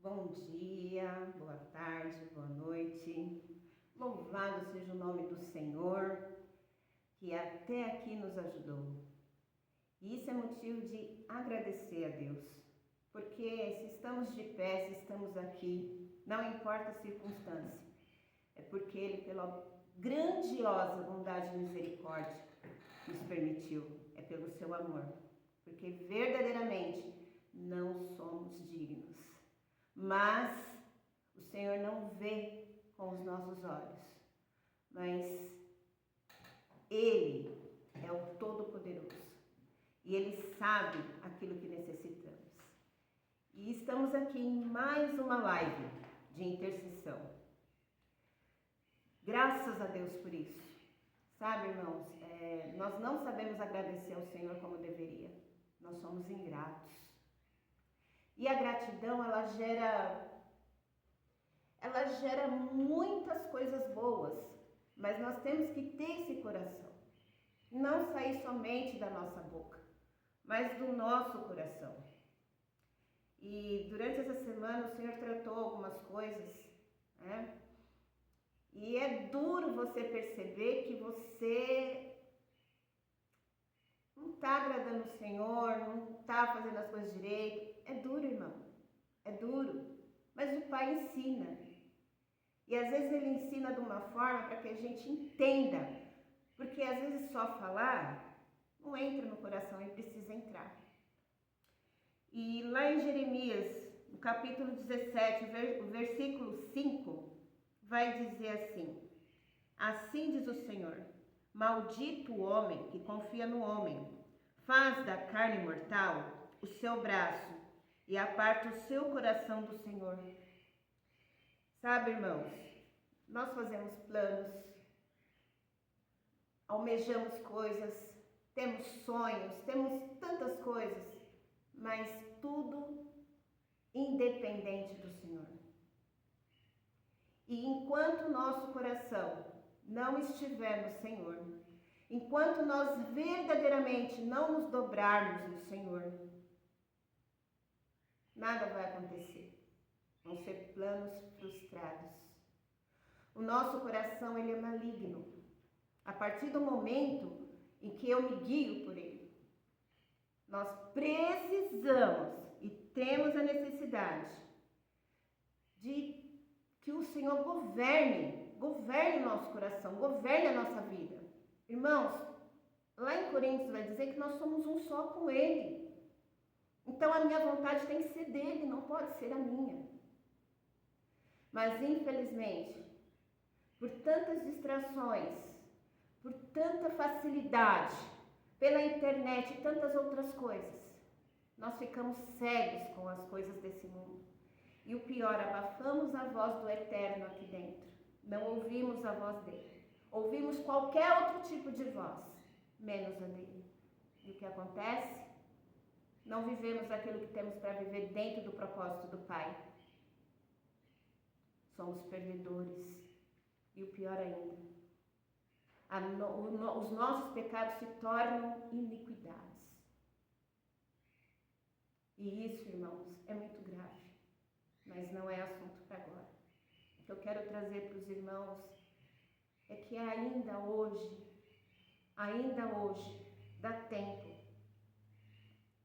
Bom dia, boa tarde, boa noite. Louvado seja o nome do Senhor, que até aqui nos ajudou. E isso é motivo de agradecer a Deus, porque se estamos de pé, se estamos aqui, não importa a circunstância, é porque Ele, pela grandiosa bondade e misericórdia, nos permitiu, é pelo seu amor, porque verdadeiramente não somos dignos. Mas o Senhor não vê com os nossos olhos, mas Ele é o Todo-Poderoso e Ele sabe aquilo que necessitamos. E estamos aqui em mais uma live de intercessão. Graças a Deus por isso. Sabe, irmãos, nós não sabemos agradecer ao Senhor como deveria. Nós somos ingratos. E a gratidão, ela gera muitas coisas boas, mas nós temos que ter esse coração. Não sair somente da nossa boca, mas do nosso coração. E durante essa semana o Senhor tratou algumas coisas, né? E é duro você perceber que você não está agradando o Senhor, não está fazendo as coisas direito. É duro, irmão. É duro. Mas o Pai ensina. E às vezes Ele ensina de uma forma para que a gente entenda. Porque às vezes só falar não entra no coração e precisa entrar. E lá em Jeremias, no capítulo 17, o versículo 5, vai dizer assim: Assim diz o Senhor, maldito o homem que confia no homem, faz da carne mortal o seu braço e aparta o seu coração do Senhor. Sabe, irmãos, nós fazemos planos, almejamos coisas, temos sonhos, temos tantas coisas, mas tudo independente do Senhor. E enquanto o nosso coração não estiver no Senhor, enquanto nós verdadeiramente não nos dobrarmos no Senhor, nada vai acontecer. Vão ser planos frustrados. O nosso coração, ele é maligno. A partir do momento em que eu me guio por ele, nós precisamos e temos a necessidade de que o Senhor governe o nosso coração, governe a nossa vida. Irmãos, lá em Coríntios vai dizer que nós somos um só com Ele. Então a minha vontade tem que ser dele, não pode ser a minha. Mas infelizmente, por tantas distrações, por tanta facilidade, pela internet e tantas outras coisas, nós ficamos cegos com as coisas desse mundo. E o pior, abafamos a voz do Eterno aqui dentro. Não ouvimos a voz dele. Ouvimos qualquer outro tipo de voz, menos a dele. E o que acontece? Não vivemos aquilo que temos para viver dentro do propósito do Pai. Somos perdedores. E o pior ainda, os nossos pecados se tornam iniquidades. E isso, irmãos, é muito grave. Mas não é assunto para agora. O que eu quero trazer para os irmãos é que ainda hoje, dá tempo.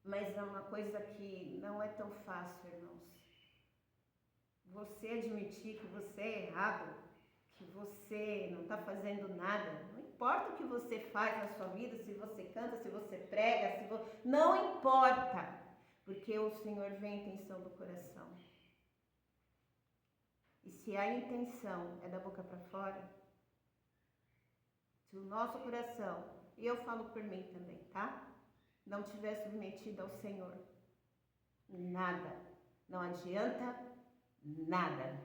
Mas é uma coisa que não é tão fácil, irmãos. Você admitir que você é errado, que você não está fazendo nada, não importa o que você faz na sua vida, se você canta, se você prega, não importa, porque o Senhor vê a intenção do coração. E se a intenção é da boca para fora, se o nosso coração, e eu falo por mim também, tá? Não estiver submetido ao Senhor, nada, não adianta nada.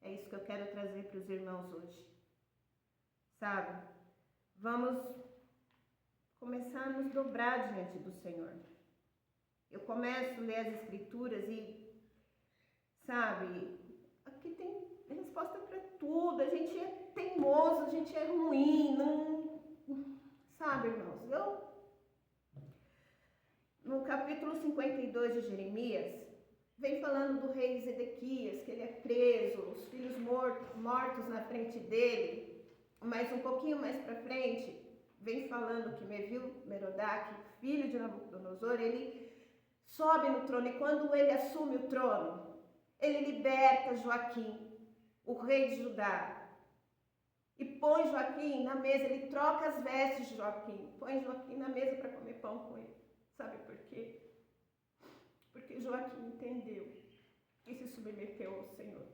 É isso que eu quero trazer para os irmãos hoje. Sabe? Vamos começar a nos dobrar diante do Senhor. Eu começo a ler as Escrituras e, sabe, aqui tem resposta para tudo. A gente é teimoso, a gente é ruim, não... Sabe, irmãos? No capítulo 52 de Jeremias, vem falando do rei Zedequias, que ele é preso, os filhos mortos na frente dele. Mas um pouquinho mais para frente, vem falando que Evil-Merodach, filho de Nabucodonosor, ele sobe no trono, e quando ele assume o trono, ele liberta Joaquim, o rei de Judá, e põe Joaquim na mesa. Ele troca as vestes de Joaquim, põe Joaquim na mesa para comer pão com ele. Sabe por quê? Porque Joaquim entendeu e se submeteu ao Senhor.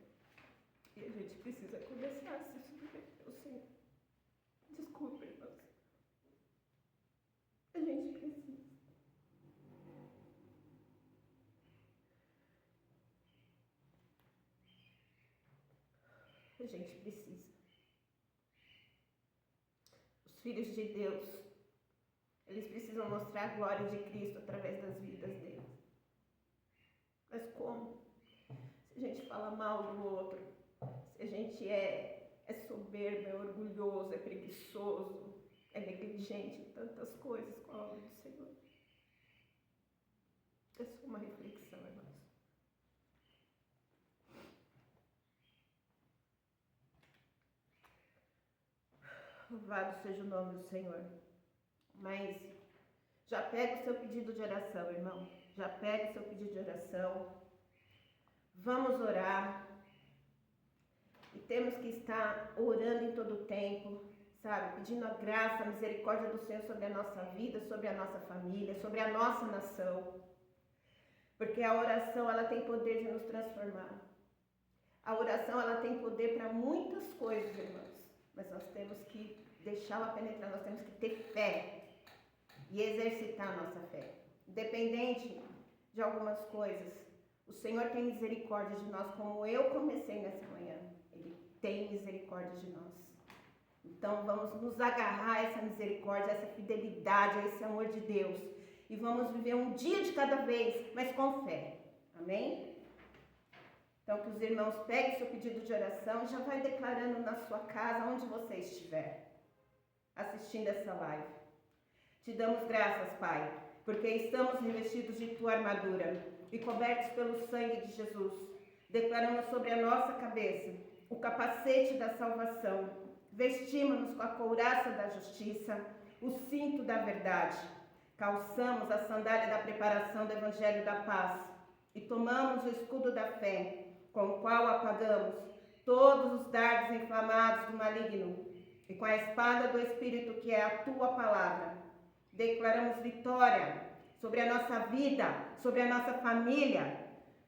E a gente precisa começar a se submeter ao Senhor. Desculpa, irmãos. A gente precisa. A gente precisa. Os filhos de Deus, eles precisam mostrar a glória de Cristo através das vidas deles. Mas como? Se a gente fala mal do outro, se a gente é soberbo, é orgulhoso, é preguiçoso, é negligente em tantas coisas com a obra do Senhor. É só uma reflexão, irmãos. Louvado seja o nome do Senhor. Mas já pega o seu pedido de oração, irmão. Já pega o seu pedido de oração. Vamos orar. E temos que estar orando em todo o tempo, sabe? Pedindo a graça, a misericórdia do Senhor sobre a nossa vida, sobre a nossa família, sobre a nossa nação. Porque a oração, ela tem poder de nos transformar. A oração, ela tem poder para muitas coisas, irmãos. Mas nós temos que deixá-la penetrar, nós temos que ter fé e exercitar a nossa fé. Independente de algumas coisas, o Senhor tem misericórdia de nós, como eu comecei nessa manhã. Ele tem misericórdia de nós. Então vamos nos agarrar a essa misericórdia, a essa fidelidade, a esse amor de Deus. E vamos viver um dia de cada vez, mas com fé. Amém? Então, que os irmãos peguem seu pedido de oração e já vai declarando na sua casa, onde você estiver, assistindo essa live. Te damos graças, Pai, porque estamos revestidos de Tua armadura e cobertos pelo sangue de Jesus. Declaramos sobre a nossa cabeça o capacete da salvação. Vestimos-nos com a couraça da justiça, o cinto da verdade. Calçamos a sandália da preparação do Evangelho da paz e tomamos o escudo da fé, com o qual apagamos todos os dardos inflamados do maligno, e com a espada do Espírito, que é a tua palavra, declaramos vitória sobre a nossa vida, sobre a nossa família,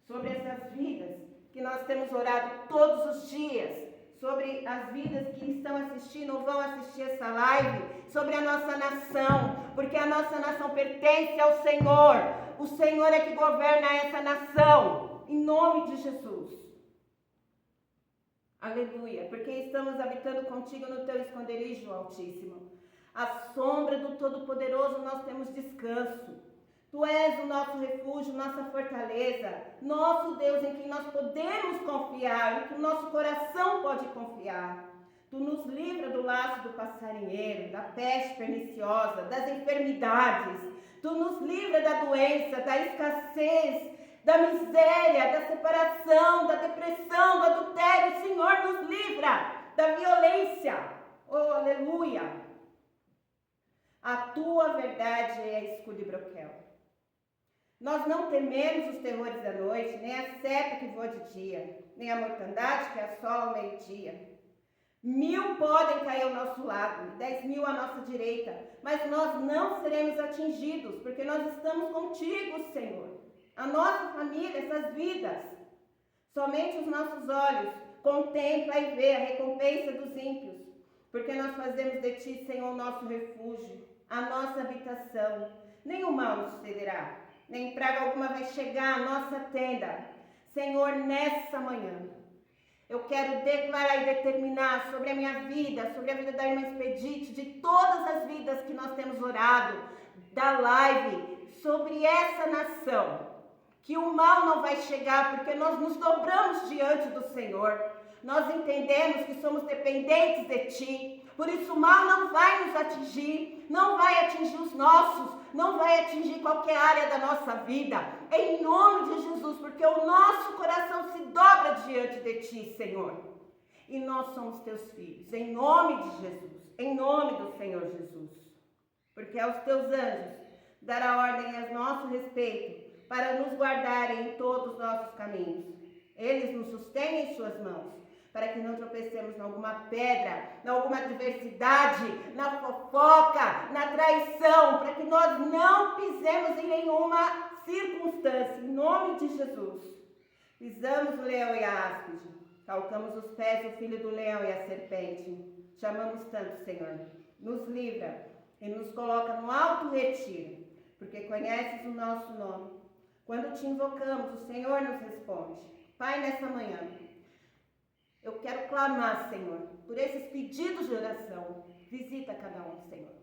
sobre essas vidas que nós temos orado todos os dias, sobre as vidas que estão assistindo ou vão assistir essa live, sobre a nossa nação, porque a nossa nação pertence ao Senhor. O Senhor é que governa essa nação, em nome de Jesus. Aleluia, porque estamos habitando contigo no teu esconderijo, Altíssimo. À sombra do Todo-Poderoso nós temos descanso. Tu és o nosso refúgio, nossa fortaleza, nosso Deus em quem nós podemos confiar, em que o nosso coração pode confiar. Tu nos livra do laço do passarinheiro, da peste perniciosa, das enfermidades. Tu nos livra da doença, da escassez, da miséria, da separação, da depressão, do adultério. O Senhor nos livra da violência. Oh, aleluia! A tua verdade é escudo e broquel. Nós não tememos os terrores da noite, nem a seta que voa de dia, nem a mortandade que assola ao meio-dia. 1000 podem cair ao nosso lado, 10.000 à nossa direita, mas nós não seremos atingidos, porque nós estamos contigo, Senhor. A nossa família, essas vidas. Somente os nossos olhos contemplam e vê a recompensa dos ímpios, porque nós fazemos de ti, Senhor, o nosso refúgio, a nossa habitação. Nenhum mal nos sucederá, nem praga alguma vai chegar à nossa tenda. Senhor, nessa manhã, eu quero declarar e determinar sobre a minha vida, sobre a vida da irmã Expedite, de todas as vidas que nós temos orado, da live, sobre essa nação, que o mal não vai chegar, porque nós nos dobramos diante do Senhor. Nós entendemos que somos dependentes de Ti, por isso o mal não vai nos atingir, não vai atingir os nossos, não vai atingir qualquer área da nossa vida, em nome de Jesus, porque porque o nosso coração se dobra diante de ti, Senhor. E nós somos teus filhos, em nome de Jesus, em nome do Senhor Jesus. Porque aos teus anjos dará ordem a nosso respeito, para nos guardarem em todos os nossos caminhos. Eles nos sustêm em suas mãos, para que não tropecemos em alguma pedra, em alguma adversidade, na fofoca, na traição, para que nós não pisemos em nenhuma circunstância, em nome de Jesus. Pisamos o leão e a áspide, calcamos os pés do filho do leão e a serpente. Chamamos tanto, Senhor, nos livra e nos coloca no alto retiro, porque conheces o nosso nome. Quando te invocamos, o Senhor nos responde. Pai, nessa manhã, eu quero clamar, Senhor, por esses pedidos de oração. Visita cada um, Senhor.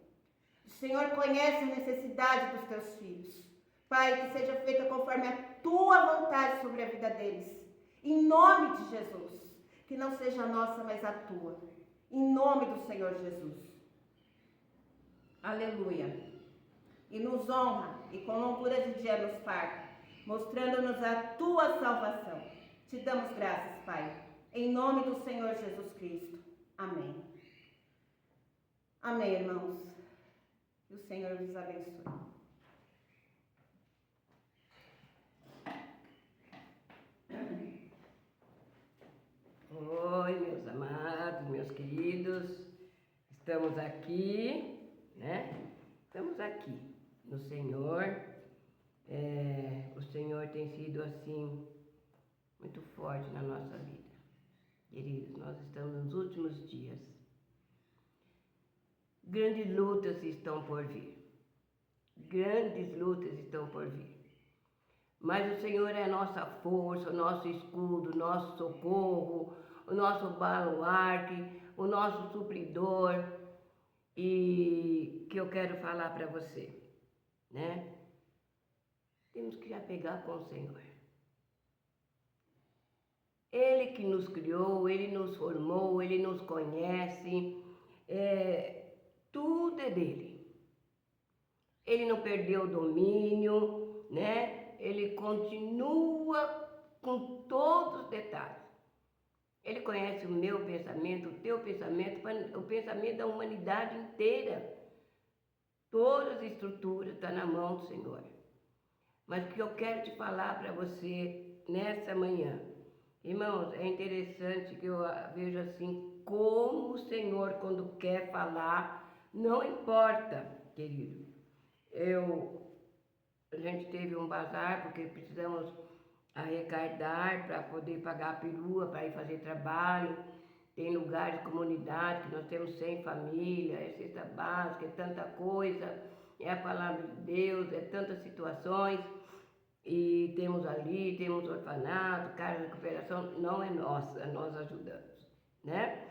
O Senhor conhece a necessidade dos teus filhos. Pai, que seja feita conforme a tua vontade sobre a vida deles. Em nome de Jesus. Que não seja a nossa, mas a tua. Em nome do Senhor Jesus. Aleluia. E nos honra e com longura de dia nos farta, mostrando-nos a tua salvação. Te damos graças, Pai. Em nome do Senhor Jesus Cristo. Amém. Amém, irmãos. Que o Senhor vos abençoe. Oi, meus amados, meus queridos. Estamos aqui, né? Estamos aqui no Senhor. O Senhor tem sido assim muito forte na nossa vida. Queridos, nós estamos nos últimos dias. Grandes lutas estão por vir. Grandes lutas estão por vir. Mas o Senhor é a nossa força, o nosso escudo, o nosso socorro, o nosso baluarte, o nosso supridor. E que eu quero falar para você, né? Temos que apegar com o Senhor. Ele que nos criou, Ele nos formou, Ele nos conhece, tudo é dele. Ele não perdeu o domínio, né? Ele continua com todos os detalhes. Ele conhece o meu pensamento, o teu pensamento, o pensamento da humanidade inteira. Todas as estruturas estão na mão do Senhor. Mas o que eu quero te falar para você nessa manhã, irmãos, é interessante que eu vejo assim, como o Senhor, quando quer falar, não importa, querido. A gente teve um bazar, porque precisamos arrecadar para poder pagar a perua, para ir fazer trabalho. Tem lugares, comunidades, que nós temos 100 famílias, é cesta básica, é tanta coisa, é a palavra de Deus, é tantas situações. E temos ali, temos orfanato, casa de recuperação, não é nossa, nós ajudamos, né?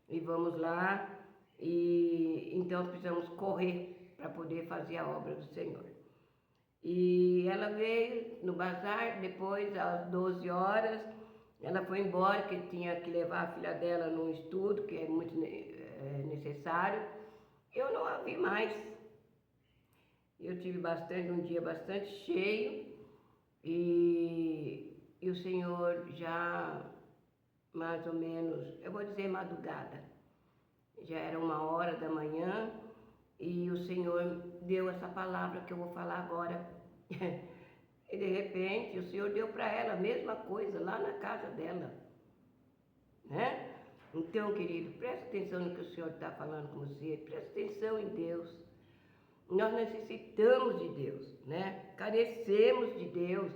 E vamos lá, e então precisamos correr para poder fazer a obra do Senhor. E ela veio no bazar, depois às 12 horas, ela foi embora, que tinha que levar a filha dela num estudo, que é muito necessário. Eu não a vi mais. Eu tive um dia bastante cheio, e o Senhor já, mais ou menos, eu vou dizer madrugada, já era 1h da manhã, e o Senhor deu essa palavra que eu vou falar agora. E de repente o Senhor deu para ela a mesma coisa lá na casa dela, né? Então, querido, presta atenção no que o Senhor está falando com você, presta atenção em Deus. Nós necessitamos de Deus, né? Carecemos de Deus.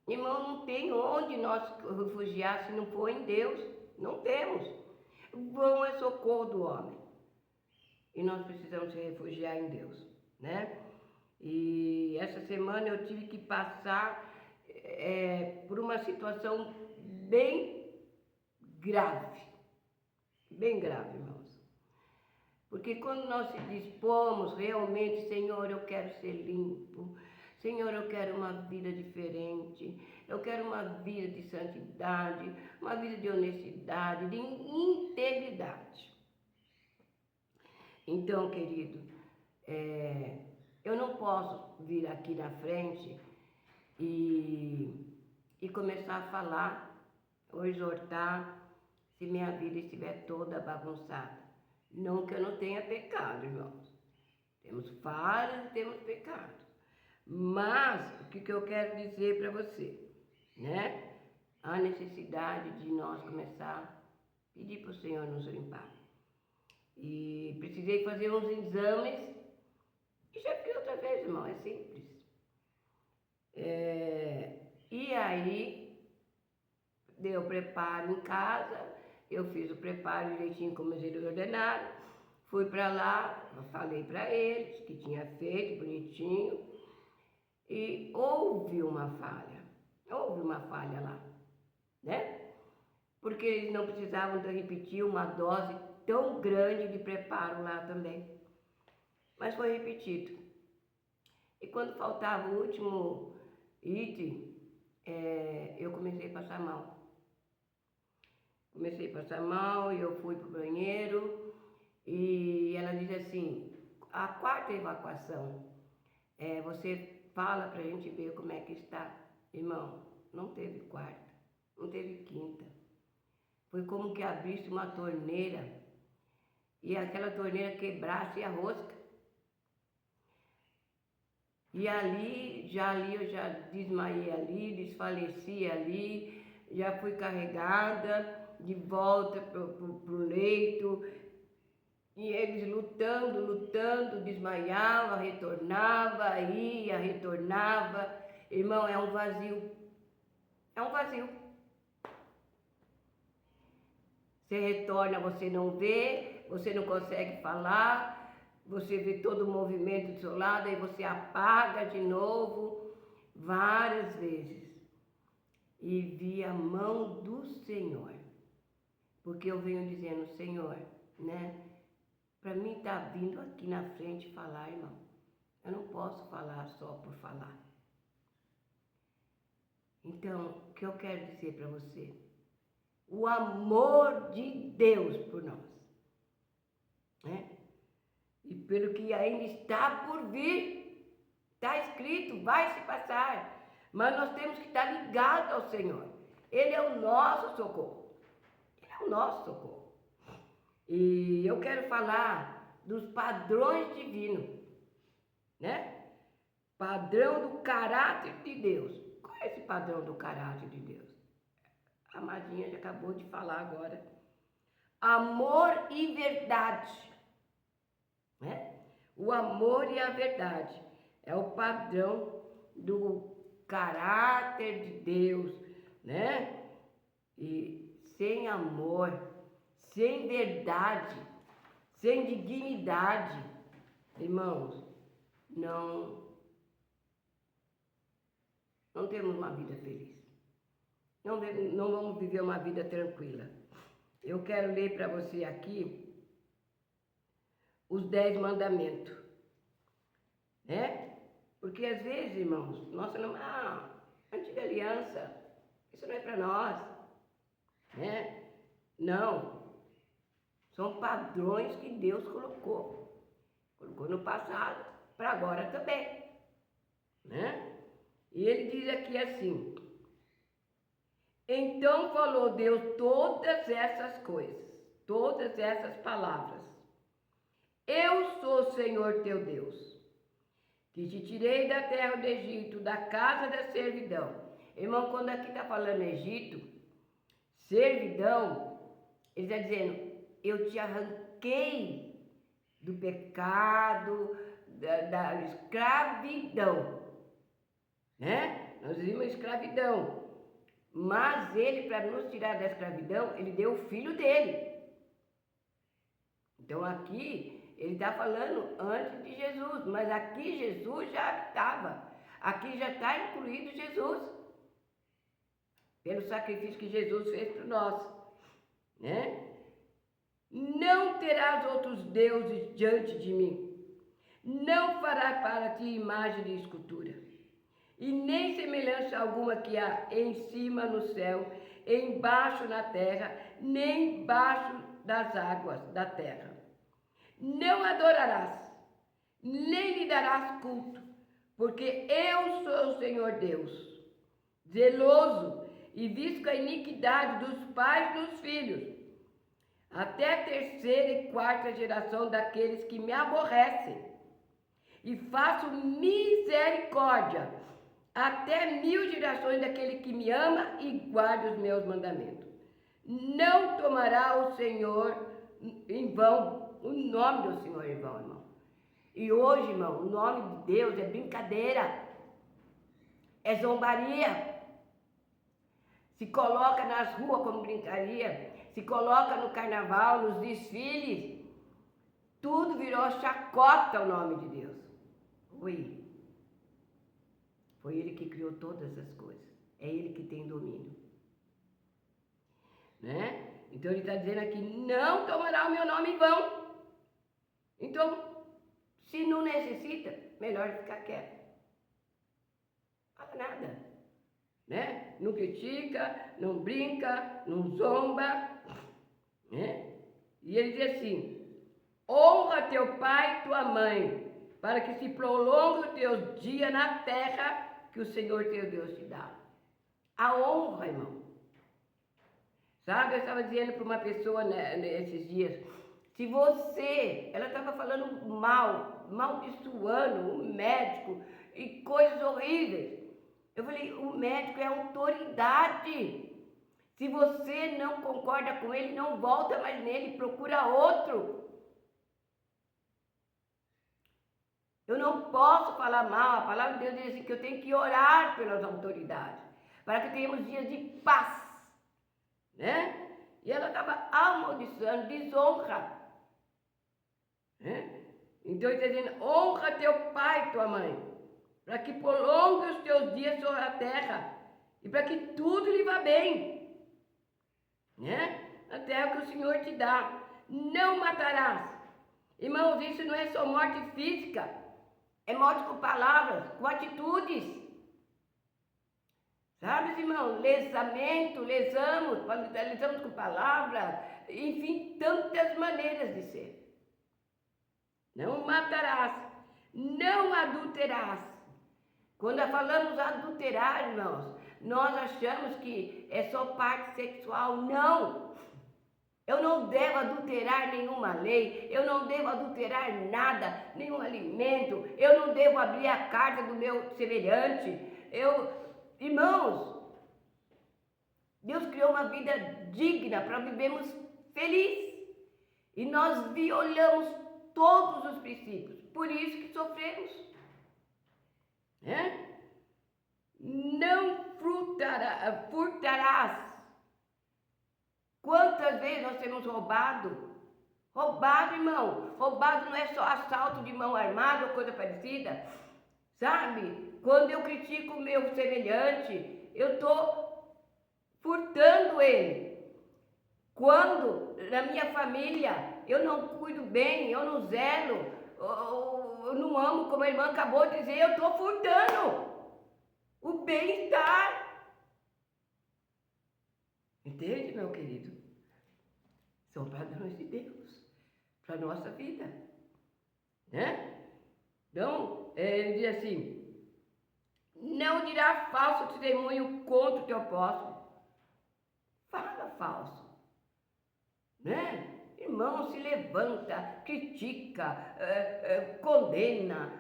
Irmão, não tem onde nós refugiar se não for em Deus. Não temos. Vão é socorro do homem. E nós precisamos se refugiar em Deus, né? E essa semana eu tive que passar por uma situação bem grave. Bem grave, irmãos. Porque quando nós se dispomos realmente, Senhor, eu quero ser limpo, Senhor, eu quero uma vida diferente, eu quero uma vida de santidade, uma vida de honestidade, de integridade. Então, querido, eu não posso vir aqui na frente e começar a falar ou exortar se minha vida estiver toda bagunçada. Não que eu não tenha pecado, irmãos. Temos falhas e temos pecado. Mas, o que eu quero dizer para você, né? A necessidade de nós começar a pedir para o Senhor nos limpar. E precisei fazer uns exames, e já fiz outra vez, irmão, é simples. E aí, deu preparo em casa, eu fiz o preparo direitinho como eles ordenaram, fui para lá, falei para eles que tinha feito bonitinho, e houve uma falha lá, né? Porque eles não precisavam de repetir uma dose tão grande de preparo lá também, mas foi repetido. E quando faltava o último item, eu comecei a passar mal. E eu fui para o banheiro e ela disse assim, a quarta evacuação, você fala para a gente ver como é que está. Irmão, não teve quarta, não teve quinta. Foi como que abrisse uma torneira e aquela torneira quebrasse a rosca. E ali eu já desmaiei ali, desfaleci ali, já fui carregada de volta pro leito, e eles lutando, desmaiava, retornava, ia, retornava. Irmão, é um vazio. Você retorna, você não vê, você não consegue falar, você vê todo o movimento do seu lado, aí você apaga de novo, várias vezes. E vi a mão do Senhor. Porque eu venho dizendo, Senhor, né? Para mim estar vindo aqui na frente falar, irmão, eu não posso falar só por falar. Então, o que eu quero dizer para você? O amor de Deus por nós, né? E pelo que ainda está por vir, está escrito, vai se passar. Mas nós temos que estar ligados ao Senhor. Ele é o nosso socorro. E eu quero falar dos padrões divinos, né? Padrão do caráter de Deus. Qual é esse padrão do caráter de Deus? A Amadinha já acabou de falar agora. Amor e verdade, né? O amor e a verdade é o padrão do caráter de Deus, né? E sem amor, sem verdade, sem dignidade, irmãos, não temos uma vida feliz. Não vamos viver uma vida tranquila. Eu quero ler para você aqui os 10 mandamentos, né? Porque às vezes, irmãos, nós falamos, antiga aliança, isso não é para nós, né? Não, são padrões que Deus colocou no passado, para agora também, né? E ele diz aqui assim, então falou Deus todas essas coisas, todas essas palavras. Eu sou o Senhor teu Deus, que te tirei da terra do Egito, da casa da servidão. Irmão, quando aqui está falando Egito, servidão, ele está dizendo, eu te arranquei do pecado, da escravidão, né? Nós vimos escravidão. Mas ele, para nos tirar da escravidão, ele deu o filho dele. Então aqui, ele está falando antes de Jesus, mas aqui Jesus já habitava. Aqui já está incluído Jesus, pelo sacrifício que Jesus fez por nós, né? Não terás outros deuses diante de mim. Não farás para ti imagem de escultura. E nem semelhança alguma que há em cima no céu, embaixo na terra, nem embaixo das águas da terra. Não adorarás, nem lhe darás culto, porque eu sou o Senhor Deus, zeloso e visco a iniquidade dos pais nos filhos, até a terceira e quarta geração daqueles que me aborrecem, e faço misericórdia até 1000 gerações daquele que me ama e guarda os meus mandamentos. Não tomará o Senhor em vão, o nome do Senhor em vão, irmão. E hoje, irmão, o nome de Deus é brincadeira, é zombaria. Se coloca nas ruas como brincadeira, se coloca no carnaval, nos desfiles, tudo virou chacota o nome de Deus. Foi Ele que criou todas as coisas, é Ele que tem domínio. Né? Então ele está dizendo aqui, não tomará o meu nome em vão. Então, se não necessita, melhor ficar quieto. Fala nada. Né? Não critica, não brinca, não zomba. Né? E ele diz assim, honra teu pai e tua mãe, para que se prolongue os teus dias na terra que o Senhor teu Deus te dá. A honra, irmão. Sabe, eu estava dizendo para uma pessoa, né, esses dias, se você, ela estava falando mal, maldiçoando o médico e coisas horríveis. Eu falei, o médico é autoridade. Se você não concorda com ele, não volta mais nele, procura outro. Eu não posso falar mal, a palavra de Deus diz assim, que eu tenho que orar pelas autoridades, para que tenhamos dias de paz. Né? E ela estava amaldiçoando, desonra. Né? Então ele está dizendo, honra teu pai e tua mãe, para que prolongue os teus dias sobre a terra, e para que tudo lhe vá bem. Né? A terra que o Senhor te dá. Não matarás. Irmãos, isso não é só morte física, é morte com palavras, com atitudes. Sabe, irmão, lesamos com palavras, enfim, tantas maneiras de ser. Não matarás, não adulterarás. Quando falamos adulterar, irmãos, nós achamos que é só parte sexual. Não! Eu não devo adulterar nenhuma lei, eu não devo adulterar nada, nenhum alimento, eu não devo abrir a carta do meu semelhante. Irmãos, Deus criou uma vida digna para vivermos felizes. E nós violamos todos os princípios, por isso que sofremos. Né? Não furtarás. Quantas vezes nós temos roubado? Roubado, irmão. Roubado não é só assalto de mão armada ou coisa parecida. Sabe? Quando eu critico o meu semelhante, eu estou furtando ele. Quando na minha família eu não cuido bem, eu não zelo, eu não amo, como a irmã acabou de dizer, eu estou furtando o bem-estar. Entende, meu querido? São padrões de Deus para a nossa vida. Né? Então, ele diz assim, não dirá falso testemunho contra o teu próximo. Fala falso. Né? Irmão, se levanta, critica, condena.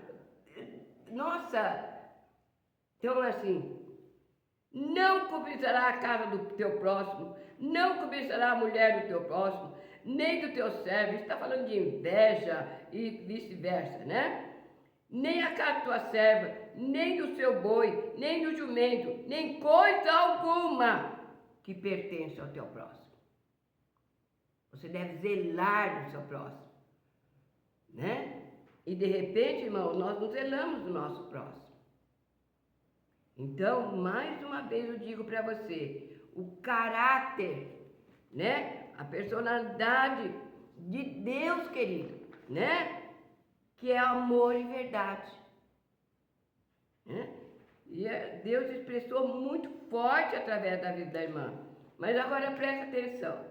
Nossa! Então, assim, não cobiçará a casa do teu próximo, não cobiçará a mulher do teu próximo, nem do teu servo. Está falando de inveja e vice-versa, né? Nem a casa da tua serva, nem do seu boi, nem do jumento, nem coisa alguma que pertence ao teu próximo. Você deve zelar do seu próximo, né? E de repente, irmão, nós não zelamos do nosso próximo. Então, mais uma vez eu digo para você, o caráter, né? A personalidade de Deus, querido, né? Que é amor e verdade. Né? E Deus expressou muito forte através da vida da irmã. Mas agora presta atenção.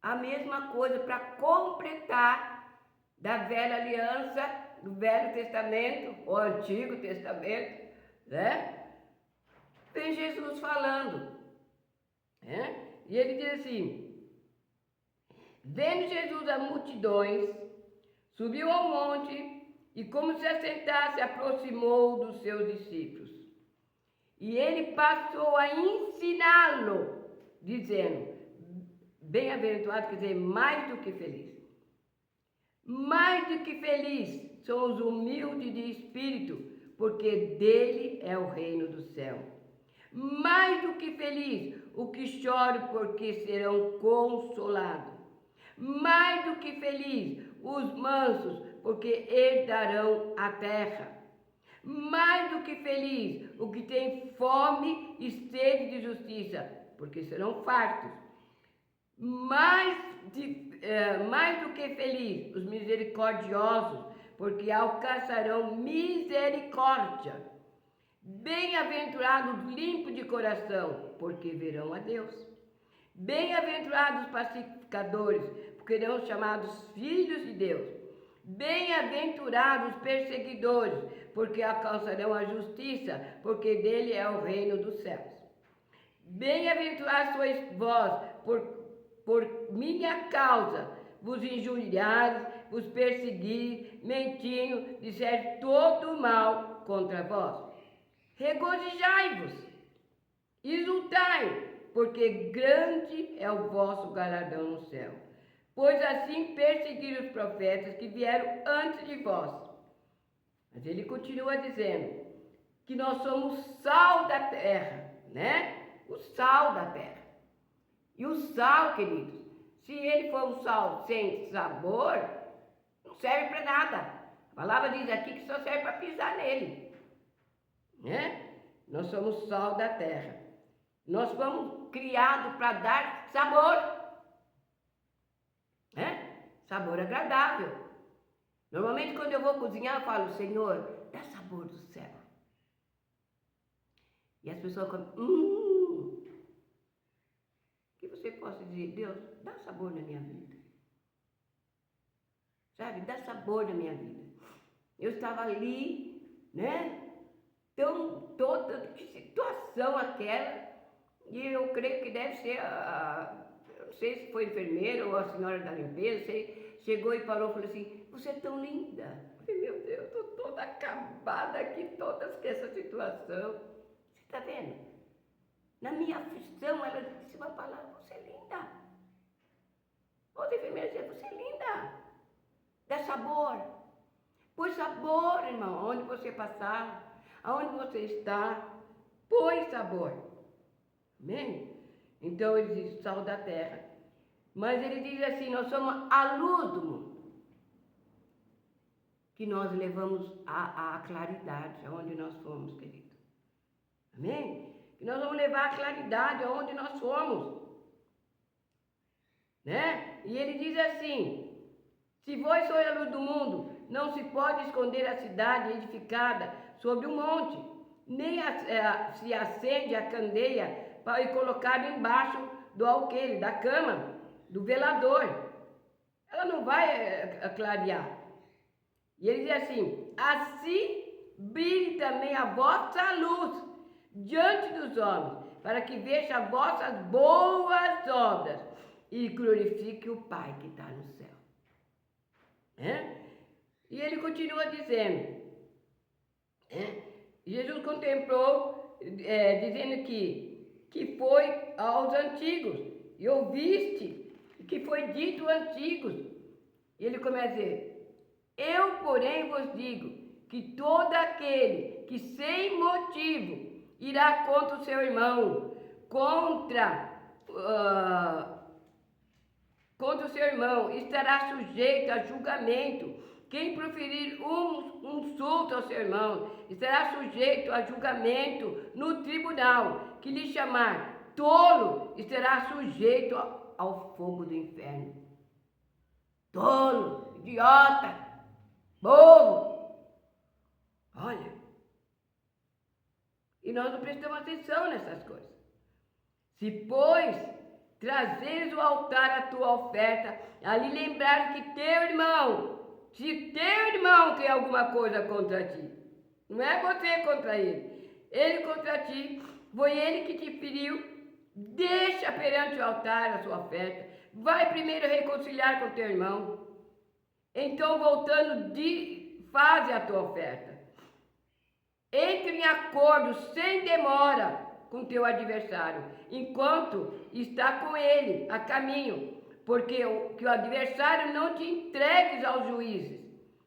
A mesma coisa para completar da velha aliança, do Velho Testamento, ou Antigo Testamento, né? vem Jesus falando. E ele diz assim: vendo Jesus as multidões, subiu ao monte e, como se assentasse, aproximou dos seus discípulos. E ele passou a ensiná-lo, dizendo: bem-aventurado, quer dizer, mais do que feliz. Mais do que feliz são os humildes de espírito, porque dele é o reino do céu. Mais do que feliz o que chora, porque serão consolados. Mais do que feliz os mansos, porque herdarão a terra. Mais do que feliz o que tem fome e sede de justiça, porque serão fartos. Mais do que feliz os misericordiosos, porque alcançarão misericórdia. Bem-aventurados limpos de coração, porque verão a Deus. Bem-aventurados pacificadores, porque serão chamados filhos de Deus. Bem-aventurados perseguidores, porque alcançarão a justiça, porque dele é o reino dos céus. Bem-aventurados sois vós, por minha causa, vos injuriares, vos perseguires, mentindo, disser todo mal contra vós. Regozijai-vos, exultai, porque grande é o vosso galardão no céu. Pois assim perseguiram os profetas que vieram antes de vós. Mas ele continua dizendo que nós somos sal da terra, né? O sal da terra. E o sal, queridos, se ele for um sal sem sabor, não serve para nada. A palavra diz aqui que só serve para pisar nele, né? Nós somos sal da terra. Nós fomos criados para dar sabor, né? Sabor agradável. Normalmente quando eu vou cozinhar, eu falo: Senhor, dá sabor do céu. E as pessoas comem: que você possa dizer: Deus, dá sabor na minha vida. Sabe, dá sabor na minha vida. Eu estava ali, né? Que situação aquela. E eu creio que deve ser eu não sei se foi enfermeira ou a senhora da limpeza, chegou e parou e falou assim: você é tão linda. Eu falei: meu Deus, estou toda acabada aqui, toda essa situação. Você está vendo? Na minha aflição, ela disse uma palavra: você é linda. Outra enfermeira dizia: você é linda. Dá sabor. Põe sabor, irmão, aonde você passar, aonde você está, põe sabor. Amém? Então ele diz: sal da terra. Mas ele diz assim: nós somos a luz do mundo. Que nós levamos a claridade aonde nós fomos, querido. Amém? Que nós vamos levar a claridade aonde nós fomos. Né? E ele diz assim: se vós sois a luz do mundo, não se pode esconder a cidade edificada sobre um monte, nem se acende a candeia e colocada embaixo do alqueire, da cama, do velador. Ela não vai clarear. E ele diz assim: assim brilhe também a vossa luz diante dos homens, para que vejam as vossas boas obras e glorifique o Pai que está no céu. E ele continua dizendo, Jesus contemplou, dizendo que foi aos antigos, e ouviste que foi dito aos antigos. E ele começa a dizer: eu, porém, vos digo que todo aquele que sem motivo irá contra o seu irmão, contra o seu irmão, estará sujeito a julgamento. Quem proferir um insulto ao seu irmão estará sujeito a julgamento no tribunal. Que lhe chamar tolo estará sujeito ao fogo do inferno. Tolo, idiota, bobo. Olha, e nós não prestamos atenção nessas coisas. Se, pois, trazeres o altar a tua oferta, ali lembrar que teu irmão, se teu irmão tem alguma coisa contra ti, não é você contra ele, ele contra ti, Foi ele que te feriu. Deixa perante o altar a sua oferta. Vai primeiro reconciliar com teu irmão. Então, voltando, faze a tua oferta. Entre em acordo sem demora com teu adversário, enquanto está com ele a caminho, porque que o adversário não te entregues aos juízes,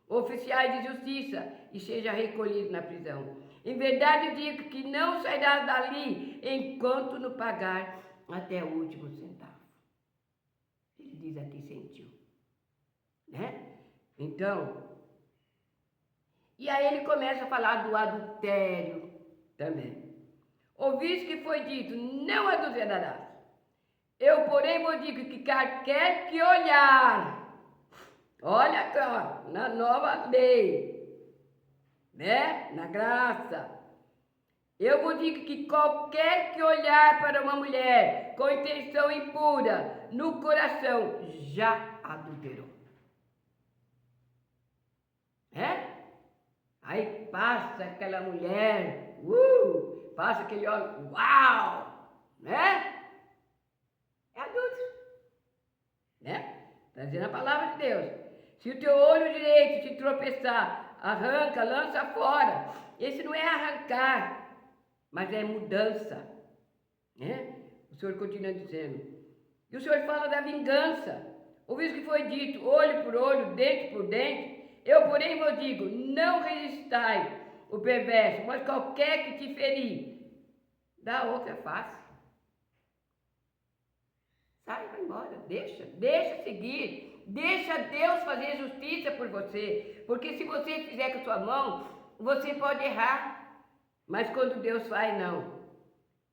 oficiais de justiça, e seja recolhido na prisão. Em verdade digo que não sairás dali enquanto não pagar até o último centavo. Ele diz aqui sentiu, né? Então, e aí ele começa a falar do adultério também. Ouviste que foi dito, não adulterarás. Eu, porém, vos digo que quer que olhar, olha aqui, ó, na nova lei, né? Na graça. Eu vos digo que qualquer que olhar para uma mulher com intenção impura no coração já adulterou. Aí passa aquela mulher, passa aquele homem, uau, né? É adulto, né? Está dizendo a palavra de Deus. Se o teu olho direito te tropeçar, arranca, lança fora. Esse não é arrancar, mas é mudança, né? O Senhor continua dizendo. E o Senhor fala da vingança. Ouviu o que foi dito, olho por olho, dente por dente. Eu, porém, vos digo, não resistai o perverso, mas qualquer que te ferir, dá outra face. Sai, vai embora, deixa seguir, deixa Deus fazer justiça por você, porque se você fizer com a sua mão, você pode errar, mas quando Deus faz, não.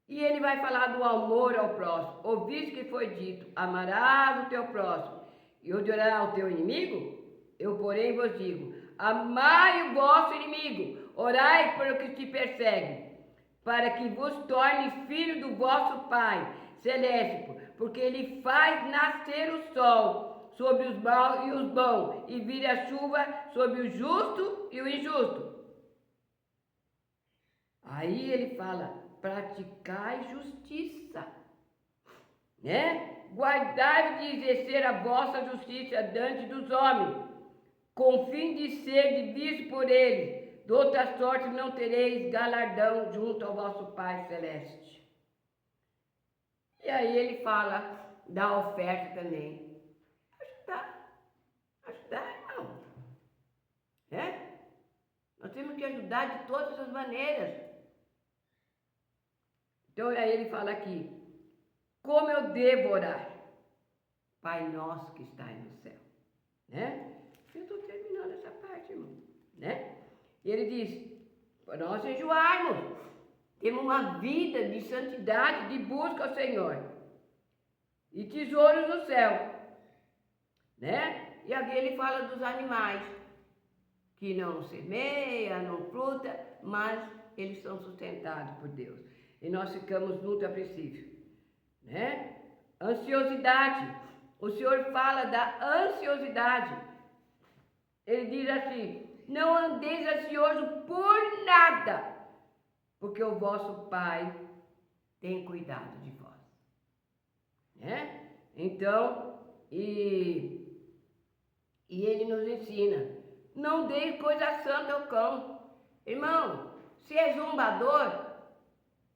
E ele vai falar do amor ao próximo. Ouviste que foi dito, amarás o teu próximo e odiarás o teu inimigo? Eu, porém, vos digo, amai o vosso inimigo, orai por o que te persegue, para que vos torne filho do vosso Pai Celeste, porque ele faz nascer o sol sobre os maus e os bons, e vira a chuva sobre o justo e o injusto. Aí ele fala, praticai justiça, né? Guardai de exercer a vossa justiça diante dos homens, com fim de ser visto por eles. De outra sorte não tereis galardão junto ao vosso Pai Celeste. E aí ele fala da oferta também. Ajudar, irmão. Nós temos que ajudar de todas as maneiras. Então aí ele fala aqui, como eu devo orar? Pai nosso que está no céu, né? Eu estou terminando essa parte, irmão, né? E ele diz, para nós enjoarmos, temos uma vida de santidade, de busca ao Senhor, e tesouros no céu, né? E aqui ele fala dos animais, que não semeiam, não frutam, mas eles são sustentados por Deus. E nós ficamos muito apreensivos, né? Ansiosidade. O Senhor fala da ansiosidade. Ele diz assim, não andeis ansioso por nada, porque o vosso Pai tem cuidado de vós. Né? Então, e ele nos ensina, não dê coisa santa ao cão. Irmão, se é zombador,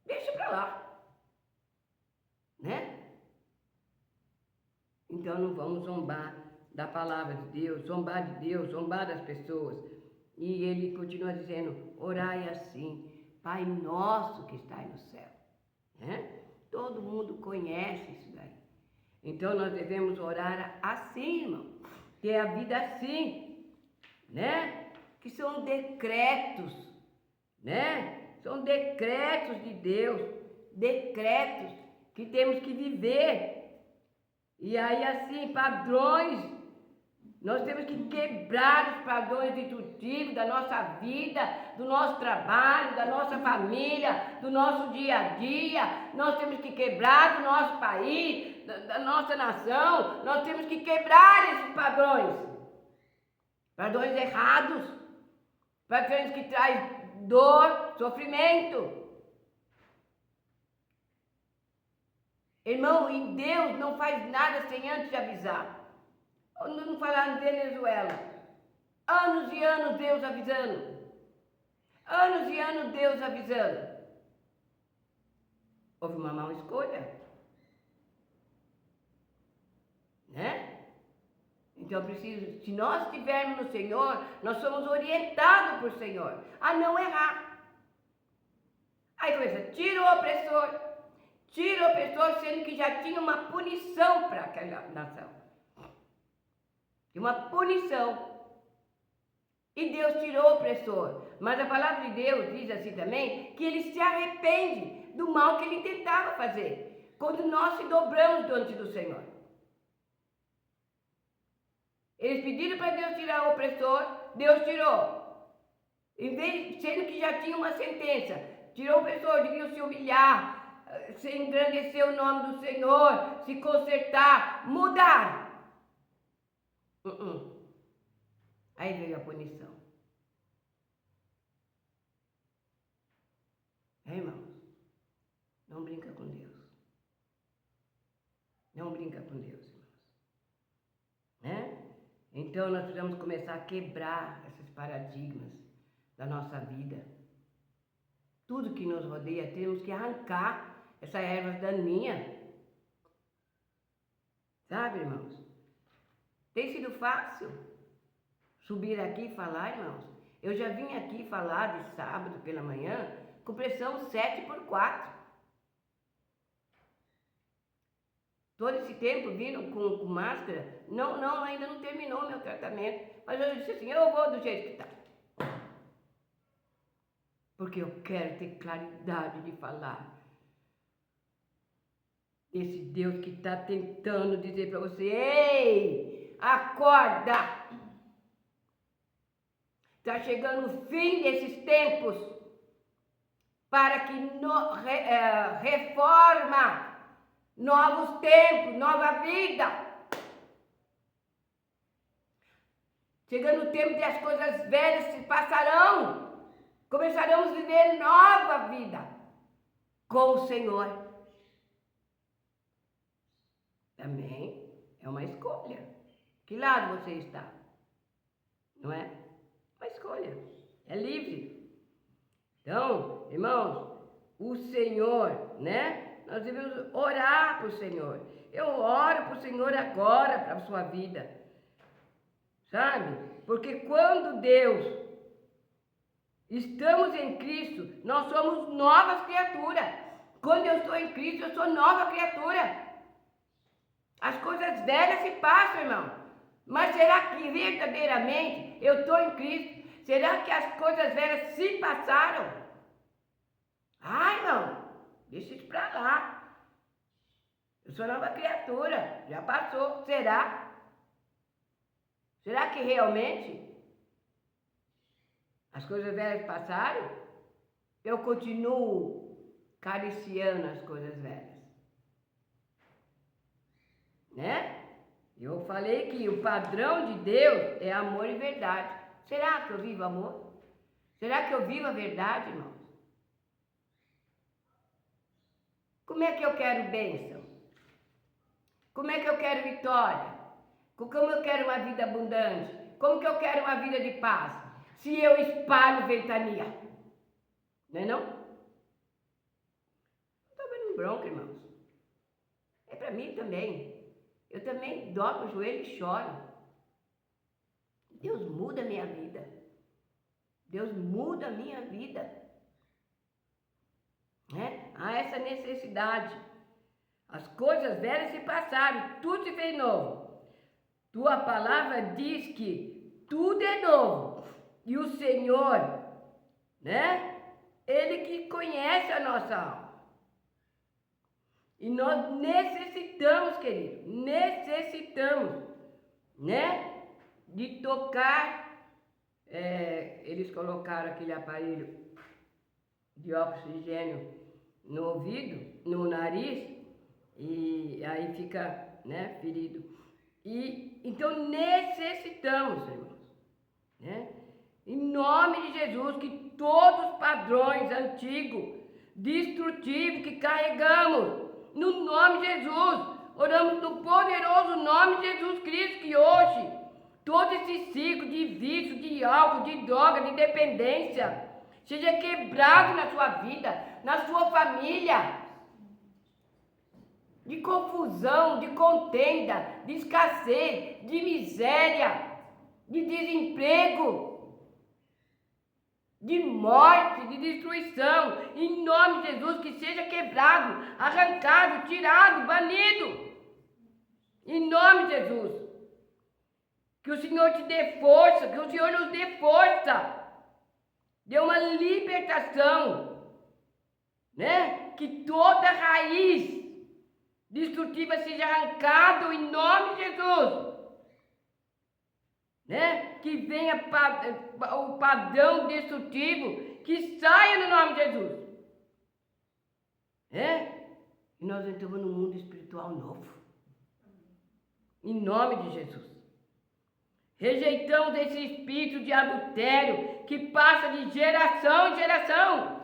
deixa pra lá, né? Então não vamos zombar da palavra de Deus, zombar das pessoas. E ele continua dizendo, orai assim, Pai nosso que está no céu, né? Todo mundo conhece isso daí. Então nós devemos orar assim, irmão, ter a vida assim, né? Que são decretos, né? São decretos de Deus, decretos que temos que viver. E aí assim, padrões, nós temos que quebrar os padrões destrutivos da nossa vida, do nosso trabalho, da nossa família, do nosso dia a dia. Nós temos que quebrar do nosso país, da nossa nação. Nós temos que quebrar esses padrões errados, padrões que trazem dor, sofrimento. Irmão, e Deus não faz nada sem antes avisar. Não falar em Venezuela. Anos e anos Deus avisando. Anos e anos Deus avisando. Houve uma má escolha. Né? Então preciso, se nós estivermos no Senhor, nós somos orientados por Senhor a não errar. Aí começa, tira o opressor, sendo que já tinha uma punição para aquela nação. Uma punição. E Deus tirou o opressor. Mas a palavra de Deus diz assim também, que ele se arrepende do mal que ele tentava fazer, quando nós se dobramos diante do Senhor. Eles pediram para Deus tirar o opressor, Deus tirou. Em vez, sendo que já tinha uma sentença, tirou o opressor, deviam se humilhar, se engrandecer o nome do Senhor, se consertar, mudar. Aí veio a punição. Irmãos, não brinca com Deus. Não brinca com Deus, irmãos. Né? Então nós precisamos começar a quebrar esses paradigmas da nossa vida. Tudo que nos rodeia, temos que arrancar essas ervas daninhas. Sabe, irmãos? Tem sido fácil subir aqui e falar, irmãos. Eu já vim aqui falar de sábado pela manhã com pressão 7/4. Todo esse tempo vindo com máscara, ainda não terminou o meu tratamento. Mas eu disse assim, eu vou do jeito que está. Porque eu quero ter claridade de falar. Esse Deus que está tentando dizer para você, ei, acorda! Está chegando o fim desses tempos para que reforma, novos tempos, nova vida. Chegando o tempo que as coisas velhas se passarão, começaremos a viver nova vida com o Senhor. Também é uma escolha. Que lado você está? Não é? Uma escolha. É livre. Então, irmãos, o Senhor, né? Nós devemos orar para o Senhor. Eu oro para o Senhor agora, para a sua vida. Sabe? Porque quando Deus, estamos em Cristo, nós somos novas criaturas. Quando eu estou em Cristo, eu sou nova criatura. As coisas velhas se passam, irmão. Mas será que verdadeiramente eu estou em Cristo? Será que as coisas velhas se passaram? Ai, irmão, deixa isso para lá. Eu sou nova criatura, já passou. Será? Será que realmente as coisas velhas passaram? Eu continuo cariciando as coisas velhas. Né? Eu falei que o padrão de Deus é amor e verdade. Será que eu vivo amor? Será que eu vivo a verdade, irmãos? Como é que eu quero bênção? Como é que eu quero vitória? Como eu quero uma vida abundante? Como que eu quero uma vida de paz? Se eu espalho ventania. Não é não? Não estou vendo bronca, irmãos. É para mim também. Eu também dobro o joelho e choro. Deus muda a minha vida. Deus muda a minha vida. Né? Há essa necessidade. As coisas velhas se passaram, tudo se fez novo. Tua palavra diz que tudo é novo. E o Senhor, né? Ele que conhece a nossa alma. E nós necessitamos, querido, né? De tocar. Eles colocaram aquele aparelho de oxigênio no ouvido, no nariz, e aí fica, né, ferido. E então necessitamos, irmãos, né? Em nome de Jesus, que todos os padrões antigos, destrutivos que carregamos, no nome de Jesus. Oramos no poderoso nome de Jesus Cristo, que hoje todo esse ciclo de vício, de álcool, de droga, de dependência, seja quebrado na sua vida, na sua família, de confusão, de contenda, de escassez, de miséria, de desemprego, de morte, de destruição, em nome de Jesus, que seja quebrado, arrancado, tirado, banido, em nome de Jesus. Que o Senhor te dê força, que o Senhor nos dê força, dê uma libertação, né? Que toda raiz destrutiva seja arrancada em nome de Jesus, né? Que venha o padrão destrutivo, que saia no nome de Jesus, né? E nós entramos num mundo espiritual novo, em nome de Jesus. Rejeitamos esse espírito de adultério que passa de geração em geração,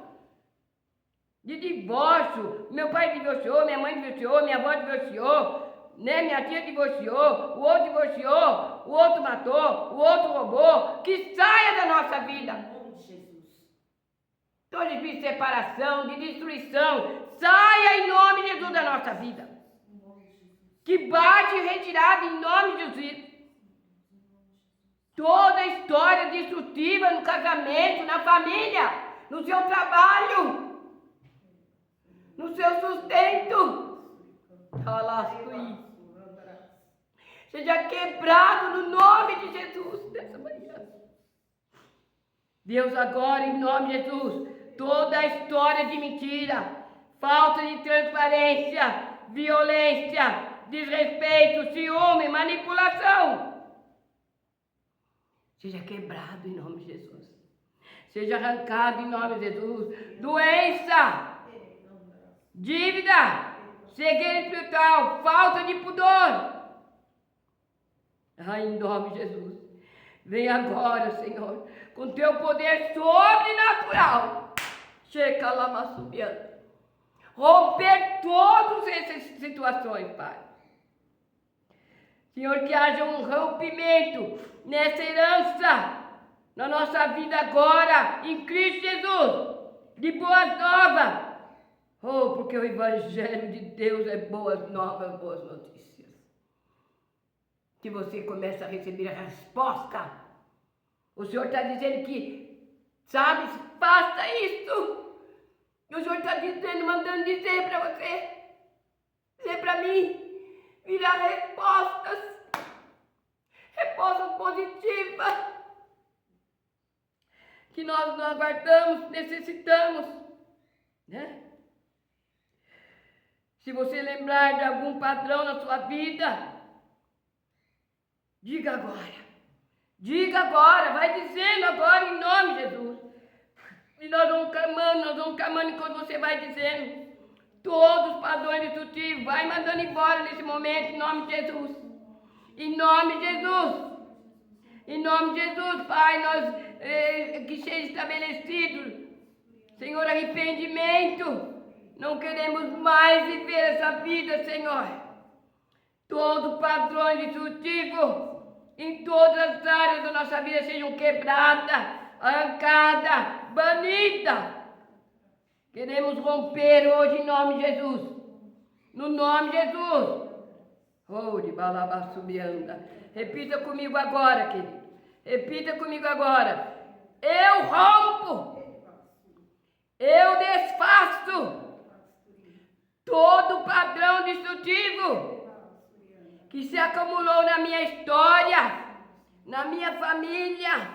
de divórcio. Meu pai divorciou, minha mãe divorciou, minha avó divorciou, né? Minha tia divorciou, o outro divorciou, o outro matou, o outro roubou. Que saia da nossa vida. Em nome de Jesus. Todo espírito de separação, de destruição, saia em nome de Jesus da nossa vida. Que bate e retirada em nome de Jesus. Toda história destrutiva no casamento, na família, no seu trabalho, no seu sustento, seja quebrado no nome de Jesus nessa manhã. Deus, agora em nome de Jesus, toda a história de mentira, falta de transparência, violência, desrespeito, ciúme, manipulação, seja quebrado em nome de Jesus. Seja arrancado em nome de Jesus. Doença, dívida, cegueira espiritual, falta de pudor. Em nome de Jesus. Vem agora, Senhor, com teu poder sobrenatural. Checa lá, massubiando. Romper todas essas situações, Pai. Senhor, que haja um rompimento nessa herança, na nossa vida agora, em Cristo Jesus, de boas novas. Oh, porque o Evangelho de Deus é boas novas, boas notícias. Que você começa a receber a resposta. O Senhor está dizendo que, sabe, faça isso. E o Senhor está dizendo, mandando dizer para você, dizer para mim, virá respostas positivas, que nós não aguardamos, necessitamos, né? Se você lembrar de algum padrão na sua vida, diga agora, vai dizendo agora em nome de Jesus. E nós vamos clamando enquanto você vai dizendo. Todos os padrões destrutivos, vai mandando embora nesse momento, em nome de Jesus. Em nome de Jesus. Em nome de Jesus, Pai, nós que seja estabelecido, Senhor, arrependimento. Não queremos mais viver essa vida, Senhor. Todo padrão destrutivo, em todas as áreas da nossa vida, sejam quebradas, arrancadas, banidas. Queremos romper hoje em nome de Jesus. No nome de Jesus. Oh, de balabassubianda. Repita comigo agora, querido. Repita comigo agora. Eu rompo. Eu desfaço todo padrão destrutivo que se acumulou na minha história, na minha família.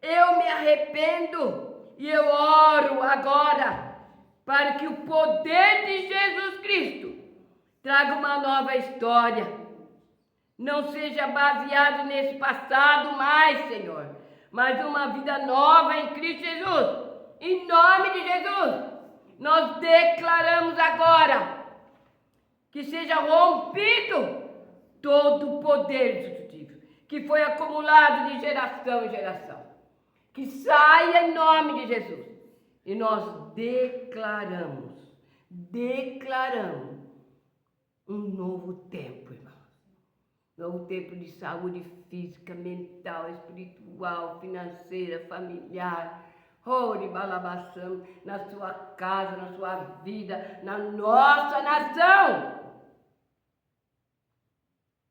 Eu me arrependo e eu oro agora para que o poder de Jesus Cristo traga uma nova história. Não seja baseado nesse passado mais, Senhor, mas uma vida nova em Cristo Jesus. Em nome de Jesus, nós declaramos agora que seja rompido todo o poder destrutivo que foi acumulado de geração em geração. Que saia em nome de Jesus. E nós declaramos um novo tempo, irmão. Novo tempo de saúde física, mental, espiritual, financeira, familiar. Ore balabaçam na sua casa, na sua vida, na nossa nação.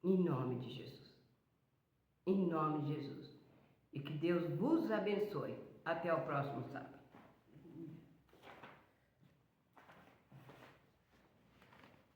Em nome de Jesus. Em nome de Jesus. E que Deus vos abençoe. Até o próximo sábado.